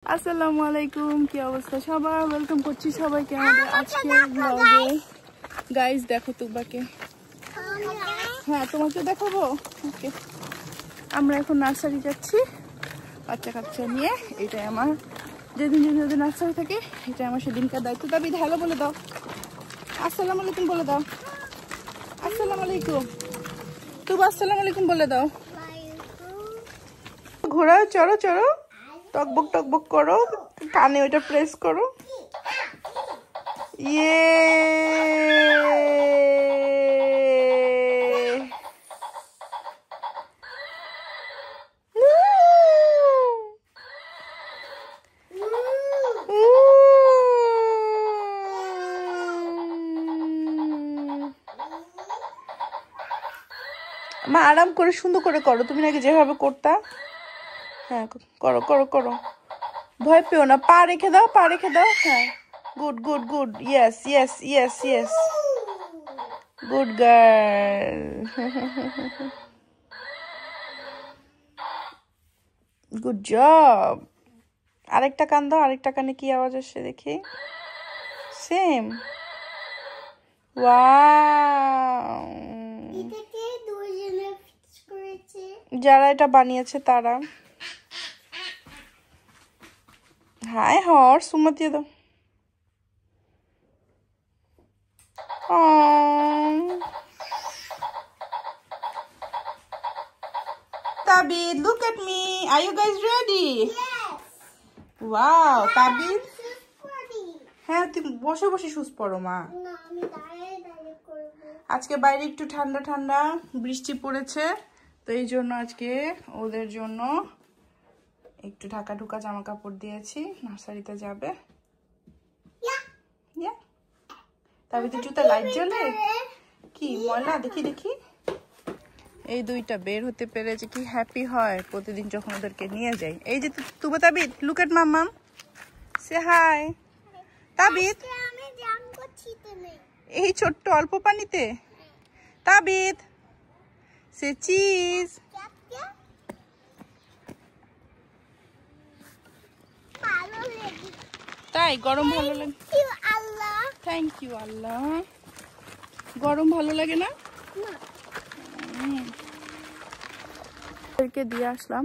আসসালামু আলাইকুম, কি অবস্থা সবার? ওয়েলকাম করছি সবাইকে আমাদের আজকের ব্লগে। গাইস দেখো তুবাকে, হ্যাঁ তোমাকে দেখাবো। ওকে, আমরা এখন নার্সারি যাচ্ছি বাচ্চা কাচ্চা নিয়ে। এটাই আমার যেদিন যেদিন নার্সারি থাকে এটাই আমার সেদিনকার দায়িত্ব। দাবিদ হ্যালো বলে দাও, আসসালামু আলাইকুম বলে দাও, আসসালামু আলাইকুম। তুবা আসসালামু আলাইকুম বলে দাও। ঘোড়াও চড়ো চড়ো, টকবক টকবক করো, কানে ওইটা প্রেস করো। ইয়ে মা আরাম করে সুন্দর করে করো, তুমি নাকি যেভাবে করতা। হ্যাঁ করো করো করো, ভয় পেও না, পা রেখে দাও, পা রেখে দাও। হ্যাঁ good good good, yes yes yes yes, good girl. Good job. আরেকটা কান দাও, আরেকটা কানে কি আওয়াজ আসছে দেখি। সেম। ওয়াও, যারা এটা বানিয়েছে তারা। হাই হর্স, সুমা দিয়ে দাও। Tabid, look at me. Are you guys ready? Yes. Wow, Tabid. হ্যাঁ তুমি বসে বসে শুজ পড়ো মা। না আমি দাঁড়িয়ে দাঁড়িয়ে করব। আজকে বাইরে একটু ঠান্ডা ঠান্ডা বৃষ্টি পড়েছে, তো এই জন্য আজকে ওদের জন্য একটু ঢাকা ঢুকা জামা কাপড় দিয়েছি। নার্সারিতে যাবে। তাবিদ জুতা লাইট জ্বলে কি ময়লা, দেখি দেখি। এই দুইটা বের হতে পেরেছে, কি হ্যাপি হয় প্রতিদিন যখন ওদেরকে নিয়ে যাই। এই যে তুবা, তাবিদ লুক এট মাম্মাম, সে হাই। তাবিদ আমি জাম করছি তুমি। এই ছোট্ট অল্প পানিতে। তাবিদ সে চিজ। তাই গরম ভালো লাগে? থ্যাংক ইউ আল্লাহ। গরম ভালো লাগে না? ওদেরকে দিয়ে আসলাম।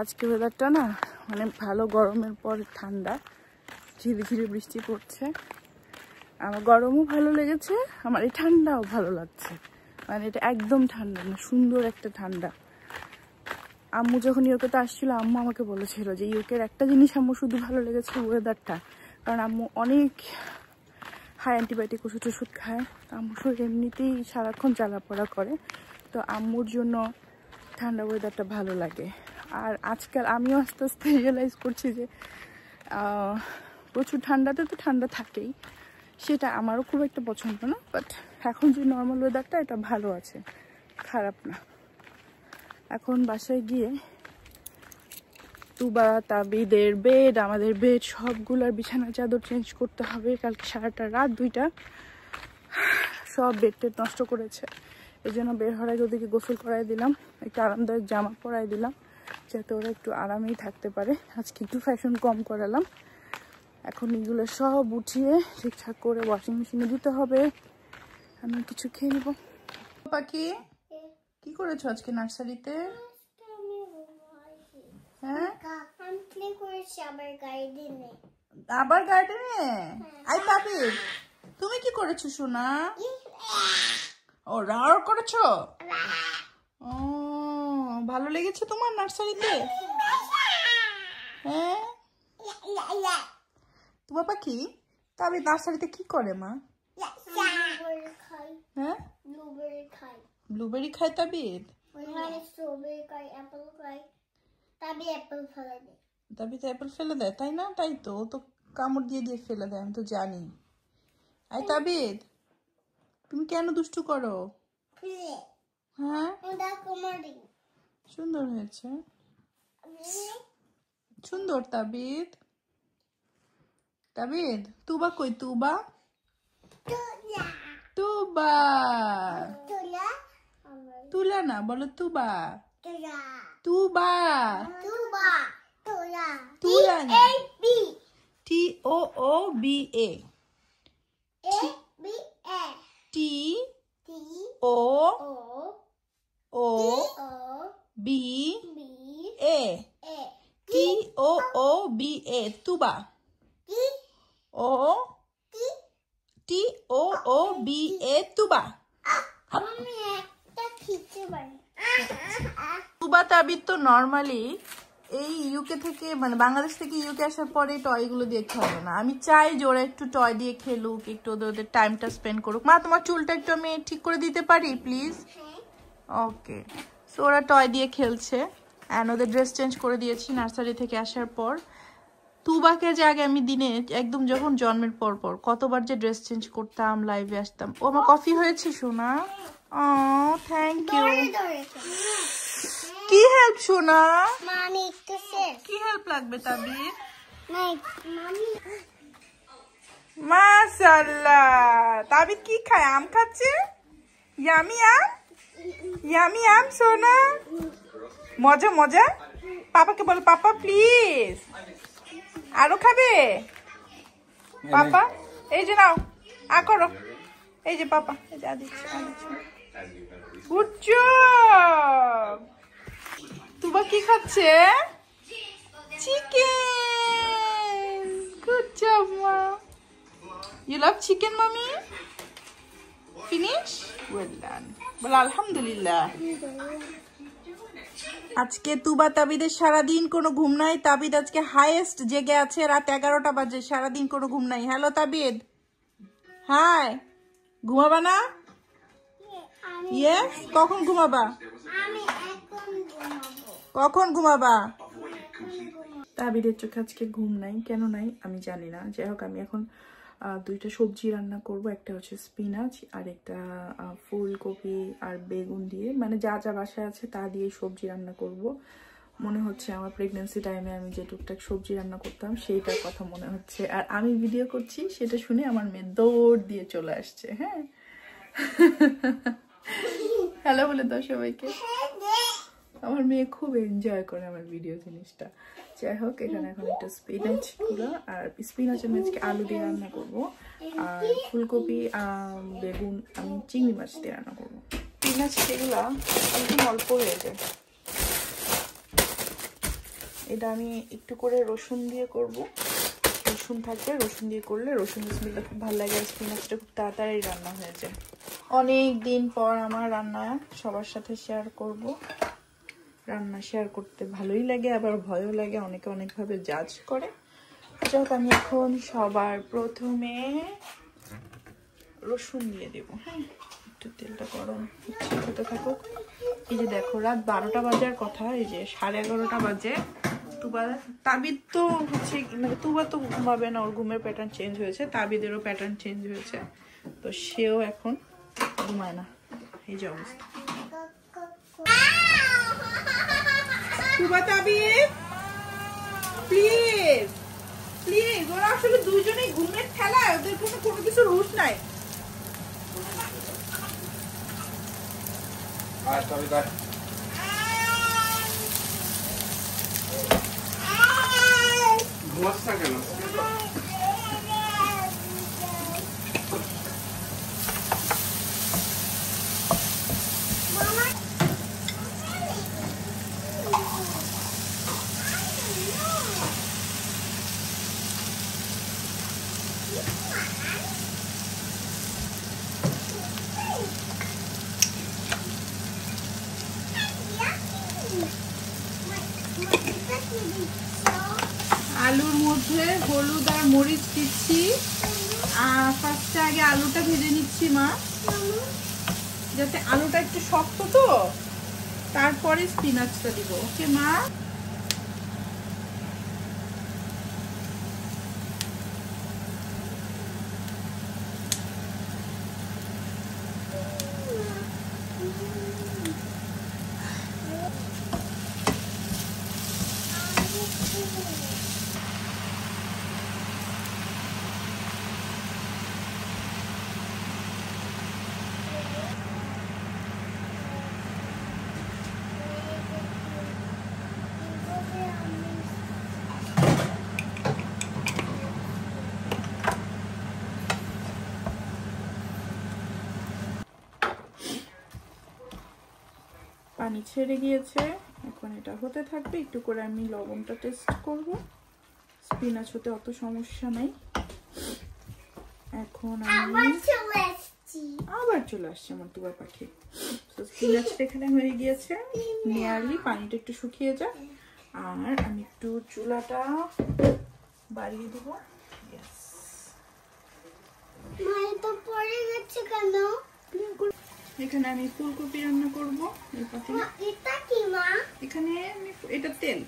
আজকে ওয়েদারটা না মানে ভালো, গরমের পর ঠান্ডা, ধীরে ধীরে বৃষ্টি পড়ছে। আমার গরমও ভালো লেগেছে, আমার এই ঠান্ডাও ভালো লাগছে। মানে এটা একদম ঠান্ডা না, সুন্দর একটা ঠান্ডা। আম্মু যখন ইউকেতে আসছিল আম্মু আমাকে বলেছিল যে ইউকের একটা জিনিস আম্মু শুধু ভালো লেগেছে ওয়েদারটা, কারণ আম্মু অনেক হাই অ্যান্টিবায়োটিক ওষুধ ওষুধ খায়। আম্মু শরীর এমনিতেই সারাক্ষণ জ্বালাপড়া করে, তো আম্মুর জন্য ঠান্ডা ওয়েদারটা ভালো লাগে। আর আজকাল আমিও আস্তে আস্তে রিয়েলাইজ করছি যে প্রচুর ঠান্ডাতে তো ঠান্ডা থাকেই, সেটা আমারও খুব একটা পছন্দ না, বাট এখন যে নর্মাল ওয়েদারটা এটা ভালো আছে, খারাপ না। এখন বাসায় গিয়ে তুবা, তাবিদের বেড, আমাদের বেড সবগুলোর বিছানা চাদর চেঞ্জ করতে হবে। কালকে সারাটা রাত দুইটা সব বেড টেড নষ্ট করেছে, এই জন্য বের হওয়ার আগে ওদেরকে গোসল করাই দিলাম, একটু আরামদায়ক জামা পরাই দিলাম যাতে ওরা একটু আরামেই থাকতে পারে। আজকে একটু ফ্যাশন কম করালাম। এখন এগুলো সব উঠিয়ে ঠিকঠাক করে ওয়াশিং মেশিনে দিতে হবে। আমি কিছু খেয়ে নেব। পাখি কি করেছো আজকে নার্সারিতে? হ্যাঁ আবার গার্ডেনে। আই তাবিদ তুমি কি করেছো সোনা? ও রার করেছো? ও ভালো লেগেছে তোমার নার্সারিতে? হ্যাঁ তোমার পাখি তাবিদ নার্সারিতে কি করে মা? হ্যাঁ ব্লুবেরি খায় তাবিদ। তাবিদ অ্যাপেল ফেলে দেয়, তাই না? তাই তো, ও তো কামড় দিয়ে দিয়ে ফেলে দেয়, আমি তো জানি। আই তাবিদ তুমি কেন দুষ্টু করো? হ্যাঁ সুন্দর হয়েছে, সুন্দর। তাবিদ তাবিদ তুবা কই? তুবা তুবা তুলা না, বলো তুবা। তুবা Tura. Tura na. A-B. T-O-O-B-A. A-B-A. T-O-O-B-A. T-O-O-B-A. T-O-O-B-A. Tuba. O. T-O-O-B-A. Tuba. আমি একটা খেতে পারি। তুবা তাবিদ তো নর্মালি এই ইউকে থেকে মানে বাংলাদেশ থেকে ইউকে আসার পরে টয়গুলো দিয়ে খেলে না। আমি চাই যে ওরা একটু টয় দিয়ে খেলুক, একটু ওদের টাইমটা স্পেন্ড করুক। মা তোমার চুলটা একটু আমি ঠিক করে দিতে পারি প্লিজ? ওকে, সো ওরা টয় দিয়ে খেলছে অ্যান্ড ওদের ড্রেস চেঞ্জ করে দিয়েছি নার্সারি থেকে আসার পর। তুবাকে যে আগে আমি দিনে একদম যখন জন্মের পর পর কতবার যে ড্রেস চেঞ্জ করতাম, লাইভে আসতাম। ও আমার কফি হয়েছে সোনা? ও থ্যাংক ইউ। কি হেল্প সোনা? মামি একটু শেষ। কি হেল্প লাগবে তাবিদ? মামি মাশাআল্লাহ, তাবিদ কি খায়? আম খাচ্ছে? ইয়ামি আম, ইয়ামি আম সোনা। মজা মজা। পাপাকে বল পাপা প্লিজ। আরো খাবে পাপা? এই যে নাও আ করো, এই যে পাপা, এই যে দিচ্ছি। Good job. তুবা কি খাচ্ছে? চিকেন। গুড জব মা। You love chicken, mommy? Finish? Well done. বল আলহামদুলিল্লাহ। আজকে তুবা তাবিদের সারাদিন কোনো ঘুম নাই। তাবিদ আজকে হাইয়েস্ট জেগে আছে, রাত 11টা বাজে, সারাদিন কোনো ঘুম নাই। Hello তাবিদ, high. ঘুমাবা না? ইয়েস। কখন ঘুমাবা? আমি এখন ঘুমাবো। কখন ঘুমাবা? তাবিদের চোখে আজকে ঘুম নাই, কেন নাই আমি জানি না। যাই হোক, আমি এখন দুইটা সবজি রান্না করব। একটা হচ্ছে স্পিনাচ আর একটা ফুলকপি আর বেগুন দিয়ে, মানে যা যা বাসায় আছে তা দিয়ে সবজি রান্না করব। মনে হচ্ছে আমার প্রেগন্যান্সি টাইমে আমি যে টুকটাক সবজি রান্না করতাম সেইটার কথা মনে হচ্ছে। আর আমি ভিডিও করছি সেটা শুনে আমার মেয়ে দৌড় দিয়ে চলে আসছে। হ্যাঁ, হ্যালো বলে দাও সবাইকে। আমার মেয়ে খুব এনজয় করে আমার ভিডিও জিনিসটা। যাই হোক, এখানে এখন একটা স্পিনাচ গুলো আর স্পিনাচের মাছকে আলু দিয়ে রান্না করবো, আর ফুলকপি বেগুন আমি চিংড়ি মাছ দিয়ে রান্না করবো। স্পিনাচ এগুলো একদম অল্প হয়ে যায়। এটা আমি একটু করে রসুন দিয়ে করব। রসুন থাকবে, রসুন দিয়ে করলে রসুন স্মেলটা খুব ভালো লাগে, আর স্পিনাচটা খুব তাড়াতাড়ি রান্না হয়ে যায়। অনেক দিন পর আমার রান্না সবার সাথে শেয়ার করব। রান্না শেয়ার করতে ভালোই লাগে, আবার ভয়ও লাগে, অনেকে অনেকভাবে জাজ করে। যাক, আমি এখন সবার প্রথমে রসুন দিয়ে দেব। হ্যাঁ, একটু তেলটা গরম হতে থাকুক। এই যে দেখো, রাত 12টা বাজার কথা, এই যে 11:30 বাজে। তাবিদ তো হচ্ছে মানে তুবা তো ঘুমাবে না, ওর ঘুমের প্যাটার্ন চেঞ্জ হয়েছে, তাবিদেরও প্যাটার্ন চেঞ্জ হয়েছে, তো সেও এখন ঘুমায় না। এই যে অবস্থা। তুবা তাবিদ প্লিজ প্লিজ, ওরা আসলে দুইজনেই ঘুমের খেলায়, ওদের কোনো কিছু রুশ নাই। ঘুমাচ্ছে কেন? আলুর মধ্যে হলুদ আর মরিচ দিচ্ছি। ফার্স্টে আগে আলুটা ভেজে নিচ্ছি মা, যাতে আলুটা একটু শক্ত, তো তারপরে স্পিনাচটা দিব। ওকে মা। পানি ছেড়ে গিয়েছে, এখন এটা হতে থাকবে। একটু করে আমি লবণটা টেস্ট করব। স্পিনাচ হতে অত সমস্যা নাই। এখন আমি আবার চলে আসছে আমার টুবা পাখি। তো স্পিনাচটা এখানে হয়ে গিয়েছে নিয়ারলি, পানিটা একটু শুকিয়ে যায়। আর আমি একটু চুলাটা বাড়িয়ে দেব। এখানে আমি ফুলকপি রান্না করব। এখানে এটা তেল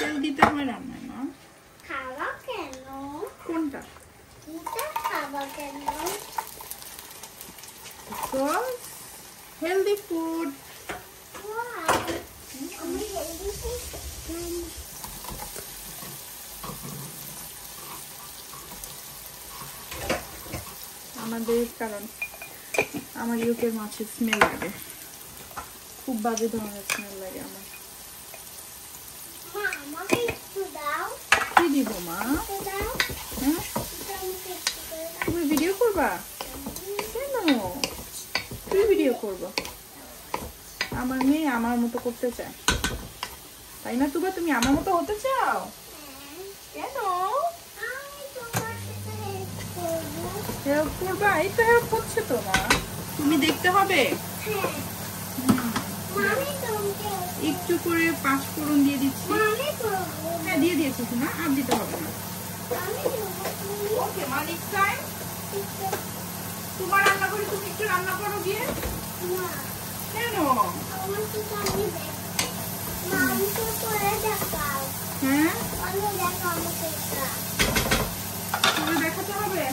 তেল দিতে হয় রান্নায় না। খাওয়া কেন? কোনটা? খাওয়া কেন? Healthy food. আমাদের কারণ আমার ইউকের মাছের স্মেল লাগে, খুব বাজে ধরনের স্মেল লাগে আমার। কি দিব মা? হ্যাঁ, তুমি ভিডিও করবা কেন? তুই ভিডিও করবো? আমার মেয়ে আমার মতো করতে চায়, তাই না তুবা? তুমি আমার মতো হতে চাও কেন? হেল্প করবা? এই তো হেল্প করছে তো মা, তুমি দেখতে হবে। একটু করে 5 ফোড়ন দিয়ে দিচ্ছি। হ্যাঁ দিয়ে দিয়েছিস না, আর দিতে হবে না। ওকে মা, নেক্সট টাইম তোমার রান্না করে তুমি একটু রান্না করো গিয়ে। কেন? হ্যাঁ তুমি দেখাতে হবে।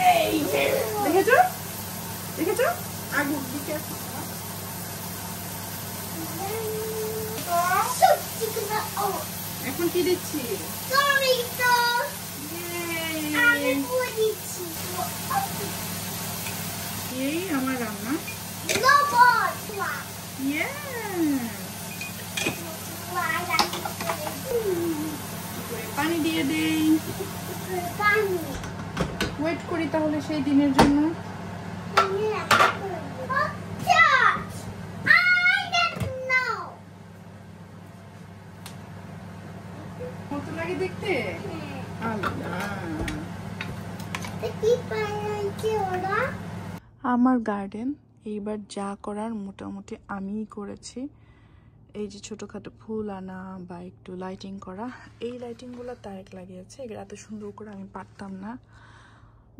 এই দেখেছো দেখেছো আগুন দিকে। এখন কি দিচ্ছি? এই আমার রান্না। পানি দিয়ে দেই, ওয়েট করি তাহলে সেই দিনের জন্য। কত লাগে দেখতে? আমার গার্ডেন এইবার যা করার মোটামুটি আমিই করেছি। এই যে ছোটখাটো ফুল আনা বা একটু লাইটিং করা, এই লাইটিংগুলো তারেক লাগিয়েছে। এগুলো এত সুন্দর করে আমি পারতাম না,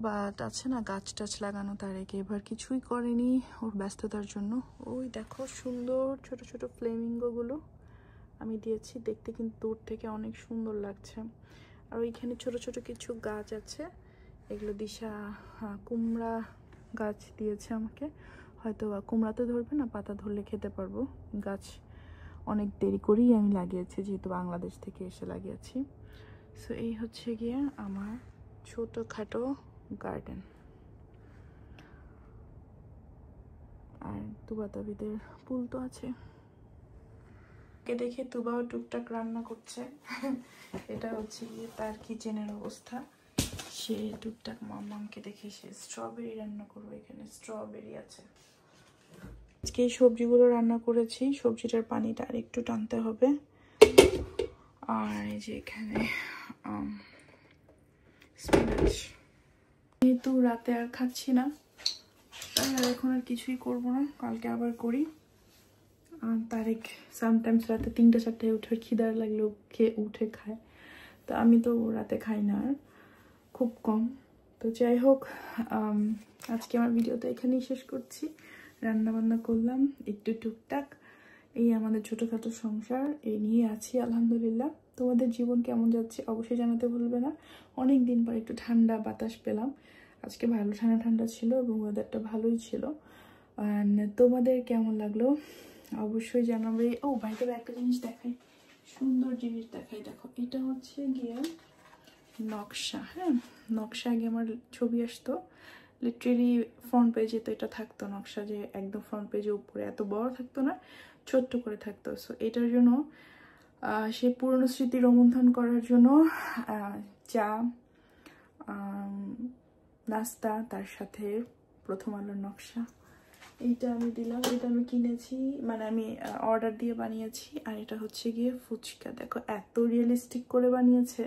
বাট আছে না গাছ টাছ লাগানো, তারেক এবার কিছুই করেনি ওর ব্যস্ততার জন্য। ওই দেখো সুন্দর ছোট ছোট ফ্লেমিঙ্গোগুলো আমি দিয়েছি, দেখতে কিন্তু দূর থেকে অনেক সুন্দর লাগছে। আর ওইখানে ছোট ছোট কিছু গাছ আছে, এগুলো দিশা কুমড়া গাছ দিয়েছে আমাকে। হয়তো কুমড়াতে ধরবে না, পাতা ধরলে খেতে পারবো। গাছ অনেক দেরি করেই আমি লাগিয়েছি, যেহেতু বাংলাদেশ থেকে এসে লাগিয়েছি। সো এই হচ্ছে গিয়ে আমার ছোটোখাটো গার্ডেন। আর তুবাতাবিদের পুল তো আছে। কে দেখে তুবাও টুকটাক রান্না করছে। এটা হচ্ছে গিয়ে তার কিচেনের অবস্থা। সে টুকটাক মামাকে দেখে সে স্ট্রবেরি রান্না করবে। এখানে স্ট্রবেরি আছে। আজকে এই সবজিগুলো রান্না করেছি, সবজিটার পানিটা আর একটু টানতে হবে। আর এই যে এখানে স্পিনাচ। যেহেতু রাতে আর খাচ্ছি না, তাই আর এখন আর কিছুই করবো না, কালকে আবার করি। তারেক সামটাইমস রাতে 3টা-4টায় উঠে খিদার লাগলেও উঠে খায়, তো আমি তো রাতে খাই না, আর খুব কম। তো যাই হোক, আজকে আমার ভিডিওটা এখানেই শেষ করছি। রান্না বান্না করলাম একটু টুকটাক, এই আমাদের ছোটোখাটো সংসার, এই নিয়ে আছি আলহামদুলিল্লাহ। তোমাদের জীবন কেমন যাচ্ছে অবশ্যই জানাতে ভুলবে না। অনেক দিন পর একটু ঠান্ডা বাতাস পেলাম, আজকে ভালো ঠান্ডা ঠান্ডা ছিল এবং ওয়েদারটা ভালোই ছিল। আর তোমাদের কেমন লাগলো অবশ্যই জানাবে। ও বাড়িতে একটা জিনিস দেখাই, সুন্দর জিনিস দেখাই, দেখো এটা হচ্ছে গিয়ে নকশা। হ্যাঁ, নকশা আগে আমার ছবি আসতো, লিটারেলি ফ্রন্ট পেজে তো এটা থাকতো নকশা, যে একদম ফ্রন্ট পেজে উপরে এত বড় থাকতো না, ছোট্ট করে থাকতো। সো এটার জন্য সে পুরনো স্মৃতি রোমন্থন করার জন্য চা, নাস্তা, তার সাথে প্রথম আলোর নকশা, এইটা আমি দিলাম, এটা আমি কিনেছি, মানে আমি অর্ডার দিয়ে বানিয়েছি। আর এটা হচ্ছে গিয়ে ফুচকা, দেখো এত রিয়েলিস্টিক করে বানিয়েছে,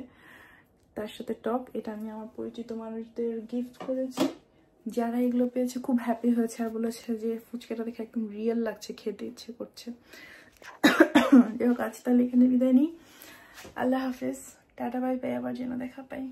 তার সাথে টক। এটা আমি আমার পরিচিত মানুষদের গিফট করেছি, যারা এগুলো পেয়েছে খুব হ্যাপি হয়েছে আর বলেছে যে ফুচকাটা দেখে একদম রিয়েল লাগছে, খেতে ইচ্ছে করছে। যাই হোক, আজ তাহলে এখানে বিদায় নিই। আল্লাহ হাফেজ, টাটা বাই বাই, আবার যেন দেখা পাই।